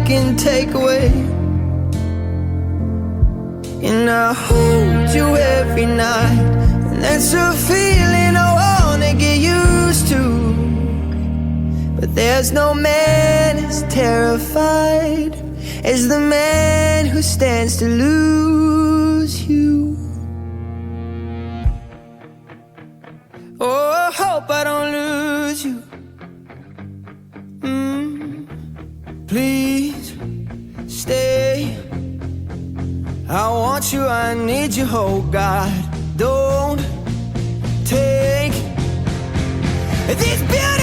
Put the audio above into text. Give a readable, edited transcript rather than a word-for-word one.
can take away. And I hold you every night, and that's a feeling I wanna get used to. But there's no man as terrified as the man who stands to lose you. Oh, I hope I don't lose you. Please stay. I want you, I need you, oh God. Don't take this beauty